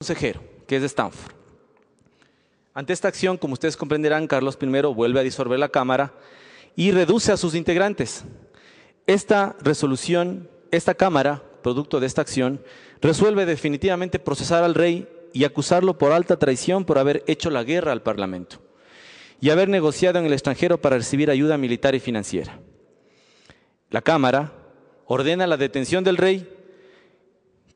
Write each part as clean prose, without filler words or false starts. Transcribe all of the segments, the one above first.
consejero, que es de Stanford. Ante esta acción, como ustedes comprenderán, Carlos I vuelve a disolver la Cámara y reduce a sus integrantes. Esta resolución, esta Cámara, producto de esta acción, resuelve definitivamente procesar al rey y acusarlo por alta traición por haber hecho la guerra al Parlamento y haber negociado en el extranjero para recibir ayuda militar y financiera. La Cámara ordena la detención del rey,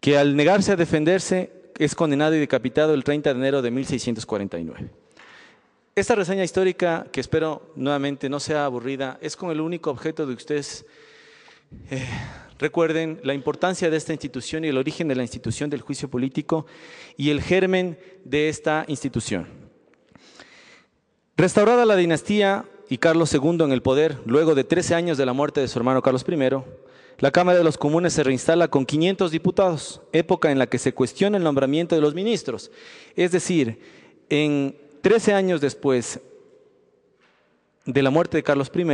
que al negarse a defenderse es condenado y decapitado el 30 de enero de 1649. Esta reseña histórica, que espero nuevamente no sea aburrida, es con el único objeto de que ustedes recuerden la importancia de esta institución y el origen de la institución del juicio político y el germen de esta institución. Restaurada la dinastía y Carlos II en el poder, luego de 13 años de la muerte de su hermano Carlos I, la Cámara de los Comunes se reinstala con 500 diputados, época en la que se cuestiona el nombramiento de los ministros. Es decir, en 13 años después de la muerte de Carlos I,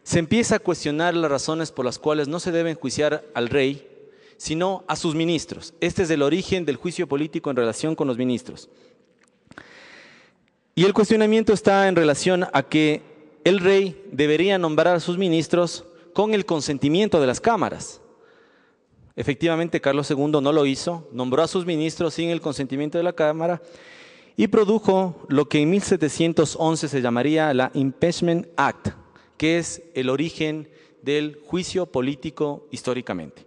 se empieza a cuestionar las razones por las cuales no se debe enjuiciar al rey, sino a sus ministros. Este es el origen del juicio político en relación con los ministros. Y el cuestionamiento está en relación a que el rey debería nombrar a sus ministros con el consentimiento de las cámaras. Efectivamente, Carlos II no lo hizo, nombró a sus ministros sin el consentimiento de la Cámara y produjo lo que en 1711 se llamaría la Impeachment Act, que es el origen del juicio político históricamente.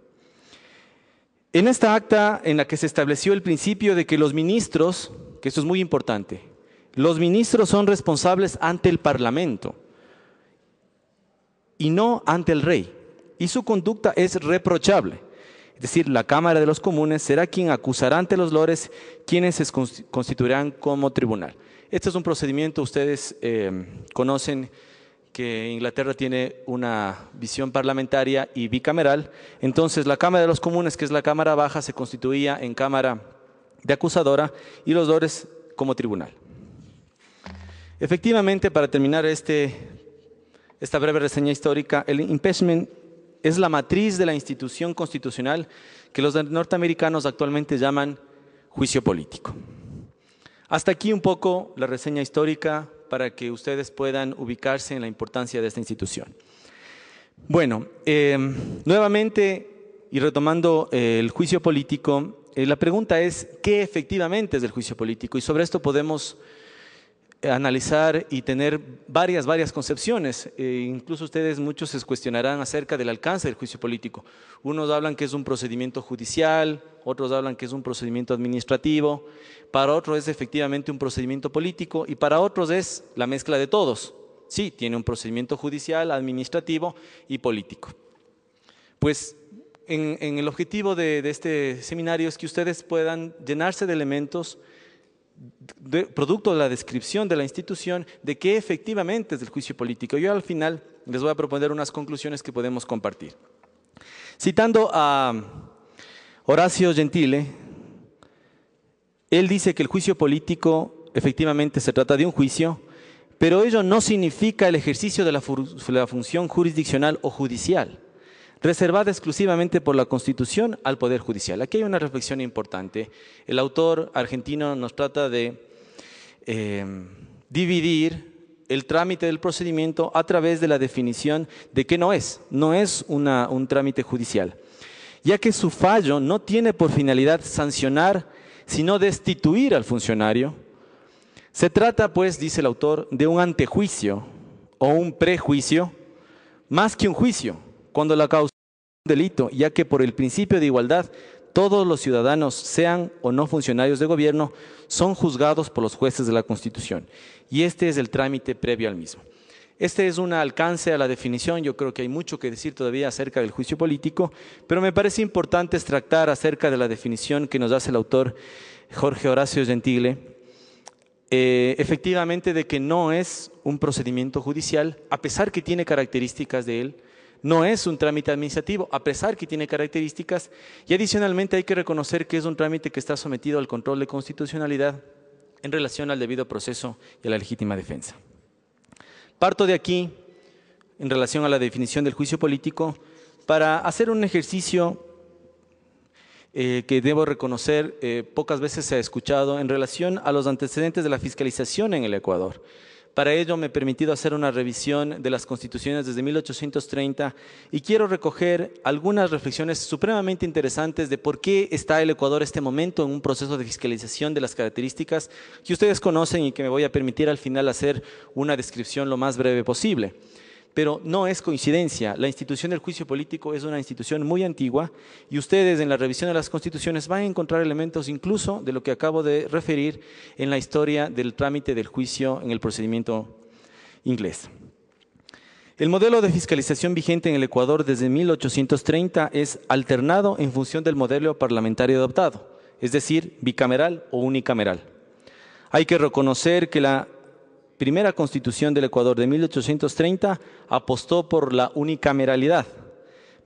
En esta acta en la que se estableció el principio de que los ministros, que esto es muy importante, los ministros son responsables ante el Parlamento y no ante el rey, y su conducta es reprochable. Es decir, la Cámara de los Comunes será quien acusará ante los lores, quienes se constituirán como tribunal. Este es un procedimiento, ustedes conocen que Inglaterra tiene una visión parlamentaria y bicameral. Entonces, la Cámara de los Comunes, que es la Cámara Baja, se constituía en Cámara de acusadora y los lores como tribunal. Efectivamente, para terminar esta breve reseña histórica, el impeachment es la matriz de la institución constitucional que los norteamericanos actualmente llaman juicio político. Hasta aquí un poco la reseña histórica para que ustedes puedan ubicarse en la importancia de esta institución. Bueno, nuevamente y retomando el juicio político, la pregunta es ¿qué efectivamente es el juicio político? Y sobre esto podemos analizar y tener varias concepciones. Incluso ustedes muchos se cuestionarán acerca del alcance del juicio político. Unos hablan que es un procedimiento judicial, otros hablan que es un procedimiento administrativo, para otros es efectivamente un procedimiento político y para otros es la mezcla de todos. Sí, tiene un procedimiento judicial, administrativo y político. Pues en el objetivo de este seminario es que ustedes puedan llenarse de elementos producto de la descripción de la institución de qué efectivamente es el juicio político. Yo al final les voy a proponer unas conclusiones que podemos compartir. Citando a Horacio Gentile, él dice que el juicio político efectivamente se trata de un juicio, pero ello no significa el ejercicio de la función jurisdiccional o judicial, reservada exclusivamente por la Constitución al Poder Judicial. Aquí hay una reflexión importante. El autor argentino nos trata de dividir el trámite del procedimiento a través de la definición de que no es un trámite judicial, ya que su fallo no tiene por finalidad sancionar, sino destituir al funcionario. Se trata, pues, dice el autor, de un antejuicio o un prejuicio, más que un juicio, cuando la causa es un delito, ya que por el principio de igualdad, todos los ciudadanos, sean o no funcionarios de gobierno, son juzgados por los jueces de la Constitución. Y este es el trámite previo al mismo. Este es un alcance a la definición. Yo creo que hay mucho que decir todavía acerca del juicio político, pero me parece importante extractar acerca de la definición que nos hace el autor Jorge Horacio Gentile, efectivamente de que no es un procedimiento judicial, a pesar que tiene características de él, no es un trámite administrativo, a pesar que tiene características, y adicionalmente hay que reconocer que es un trámite que está sometido al control de constitucionalidad en relación al debido proceso y a la legítima defensa. Parto de aquí, en relación a la definición del juicio político, para hacer un ejercicio que debo reconocer pocas veces se ha escuchado en relación a los antecedentes de la fiscalización en el Ecuador. Para ello me he permitido hacer una revisión de las constituciones desde 1830 y quiero recoger algunas reflexiones supremamente interesantes de por qué está el Ecuador en este momento en un proceso de fiscalización de las características que ustedes conocen y que me voy a permitir al final hacer una descripción lo más breve posible. Pero no es coincidencia, la institución del juicio político es una institución muy antigua y ustedes en la revisión de las constituciones van a encontrar elementos incluso de lo que acabo de referir en la historia del trámite del juicio en el procedimiento inglés. El modelo de fiscalización vigente en el Ecuador desde 1830 es alternado en función del modelo parlamentario adoptado, es decir, bicameral o unicameral. Hay que reconocer que la primera constitución del Ecuador de 1830 apostó por la unicameralidad,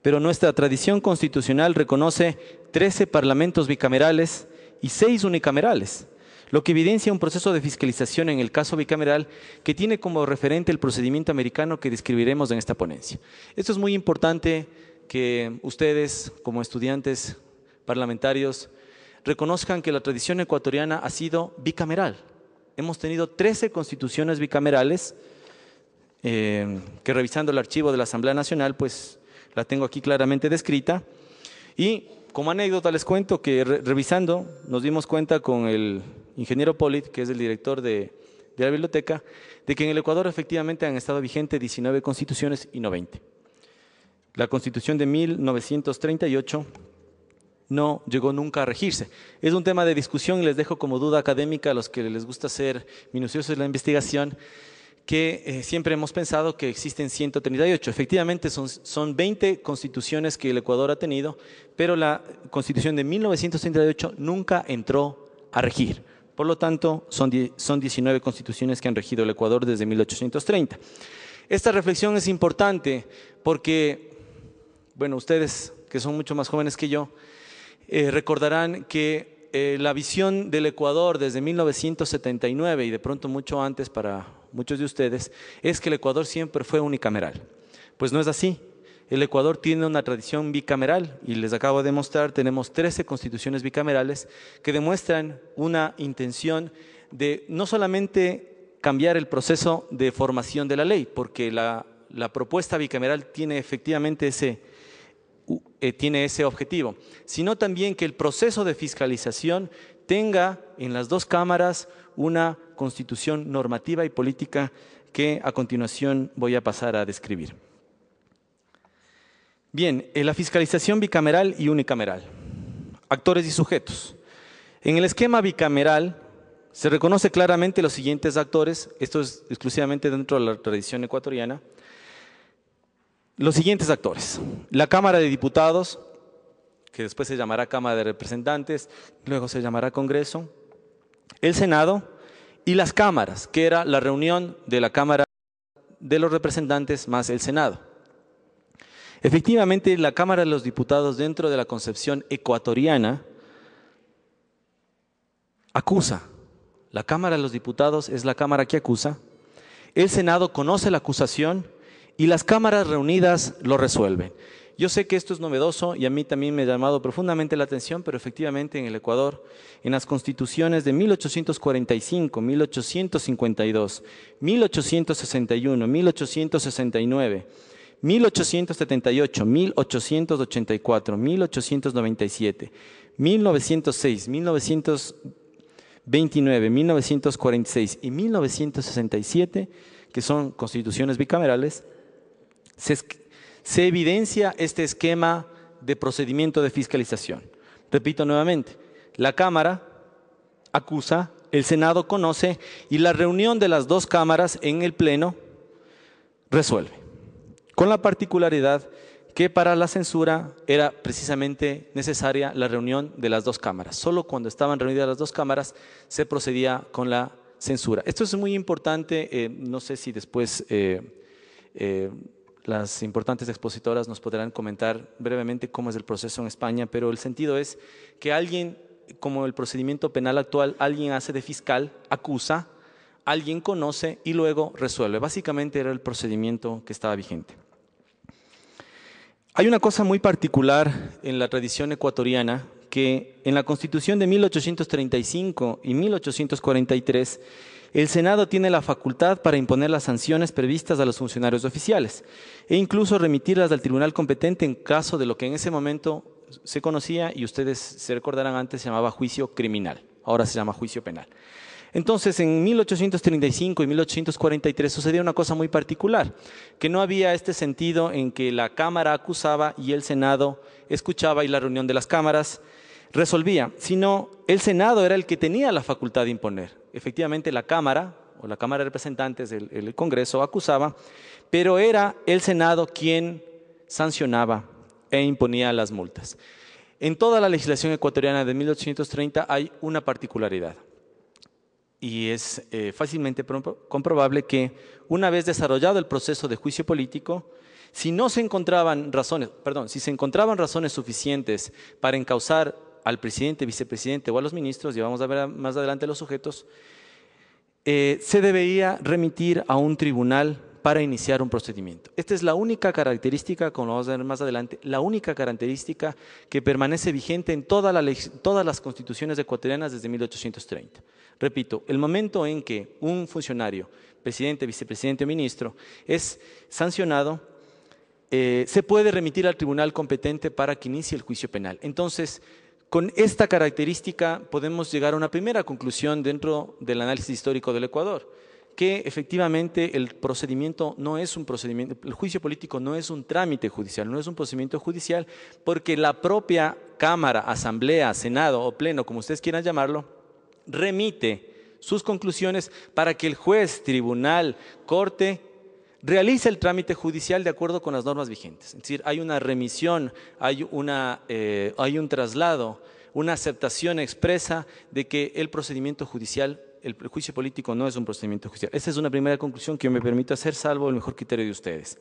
pero nuestra tradición constitucional reconoce 13 parlamentos bicamerales y 6 unicamerales, lo que evidencia un proceso de fiscalización en el caso bicameral que tiene como referente el procedimiento americano que describiremos en esta ponencia. Esto es muy importante que ustedes, como estudiantes parlamentarios, reconozcan que la tradición ecuatoriana ha sido bicameral. Hemos tenido 13 constituciones bicamerales, que revisando el archivo de la Asamblea Nacional, pues la tengo aquí claramente descrita. Y como anécdota les cuento que revisando nos dimos cuenta con el ingeniero Polit, que es el director de la biblioteca, de que en el Ecuador efectivamente han estado vigentes 19 constituciones y no 20. La Constitución de 1938 no llegó nunca a regirse. Es un tema de discusión y les dejo como duda académica a los que les gusta ser minuciosos en la investigación, que siempre hemos pensado que existen 138. Efectivamente son 20 constituciones que el Ecuador ha tenido, pero la Constitución de 1938 nunca entró a regir. Por lo tanto, son 19 constituciones que han regido el Ecuador desde 1830. Esta reflexión es importante porque, bueno, ustedes que son mucho más jóvenes que yo, recordarán que la visión del Ecuador desde 1979 y de pronto mucho antes para muchos de ustedes es que el Ecuador siempre fue unicameral. Pues no es así. El Ecuador tiene una tradición bicameral y les acabo de mostrar, tenemos 13 constituciones bicamerales que demuestran una intención de no solamente cambiar el proceso de formación de la ley, porque la propuesta bicameral tiene efectivamente ese objetivo, sino también que el proceso de fiscalización tenga en las dos cámaras una constitución normativa y política que a continuación voy a pasar a describir. Bien, la fiscalización bicameral y unicameral. Actores y sujetos. En el esquema bicameral se reconoce claramente los siguientes actores, esto es exclusivamente dentro de la tradición ecuatoriana. Los siguientes actores: la Cámara de Diputados, que después se llamará Cámara de Representantes, luego se llamará Congreso, el Senado y las cámaras, que era la reunión de la Cámara de los Representantes más el Senado. Efectivamente, la Cámara de los Diputados, dentro de la concepción ecuatoriana, acusa. La Cámara de los Diputados es la Cámara que acusa, el Senado conoce la acusación y las cámaras reunidas lo resuelven. Yo sé que esto es novedoso y a mí también me ha llamado profundamente la atención, pero efectivamente en el Ecuador, en las constituciones de 1845, 1852, 1861, 1869, 1878, 1884, 1897, 1906, 1929, 1946 y 1967, que son constituciones bicamerales, se evidencia este esquema de procedimiento de fiscalización. Repito nuevamente, la Cámara acusa, el Senado conoce y la reunión de las dos cámaras en el Pleno resuelve. Con la particularidad que para la censura era precisamente necesaria la reunión de las dos cámaras. Solo cuando estaban reunidas las dos cámaras se procedía con la censura. Esto es muy importante, no sé si después las importantes expositoras nos podrán comentar brevemente cómo es el proceso en España, pero el sentido es que alguien, como el procedimiento penal actual, alguien hace de fiscal, acusa, alguien conoce y luego resuelve. Básicamente era el procedimiento que estaba vigente. Hay una cosa muy particular en la tradición ecuatoriana que en la Constitución de 1835 y 1843 el Senado tiene la facultad para imponer las sanciones previstas a los funcionarios oficiales e incluso remitirlas al tribunal competente en caso de lo que en ese momento se conocía, y ustedes se recordarán antes, se llamaba juicio criminal, ahora se llama juicio penal. Entonces, en 1835 y 1843 sucedía una cosa muy particular, que no había este sentido en que la Cámara acusaba y el Senado escuchaba y la reunión de las cámaras resolvía, sino el Senado era el que tenía la facultad de imponer. Efectivamente, la Cámara o la Cámara de Representantes, el Congreso, acusaba, pero era el Senado quien sancionaba e imponía las multas. En toda la legislación ecuatoriana de 1830 hay una particularidad. Y es fácilmente comprobable que una vez desarrollado el proceso de juicio político, si se encontraban razones suficientes para encausar al presidente, vicepresidente o a los ministros, y vamos a ver más adelante los sujetos, se debería remitir a un tribunal para iniciar un procedimiento. Esta es la única característica, como vamos a ver más adelante, la única característica que permanece vigente en todas las constituciones ecuatorianas desde 1830. Repito, el momento en que un funcionario, presidente, vicepresidente o ministro, es sancionado, se puede remitir al tribunal competente para que inicie el juicio penal. Entonces, con esta característica podemos llegar a una primera conclusión dentro del análisis histórico del Ecuador, que efectivamente el procedimiento no es un procedimiento, el juicio político no es un trámite judicial, no es un procedimiento judicial, porque la propia Cámara, Asamblea, Senado o Pleno, como ustedes quieran llamarlo, remite sus conclusiones para que el juez, tribunal, corte, realice el trámite judicial de acuerdo con las normas vigentes. Es decir, hay una remisión, hay un traslado, una aceptación expresa de que el procedimiento judicial, el juicio político no es un procedimiento judicial. Esa es una primera conclusión que yo me permito hacer, salvo el mejor criterio de ustedes.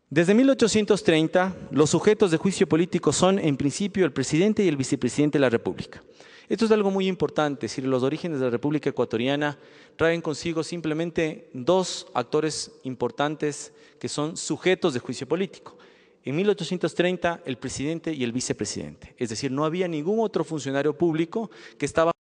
Desde 1830, los sujetos de juicio político son, en principio, el presidente y el vicepresidente de la República. Esto es algo muy importante, es decir, los orígenes de la República Ecuatoriana traen consigo simplemente dos actores importantes que son sujetos de juicio político. En 1830, el presidente y el vicepresidente, es decir, no había ningún otro funcionario público que estaba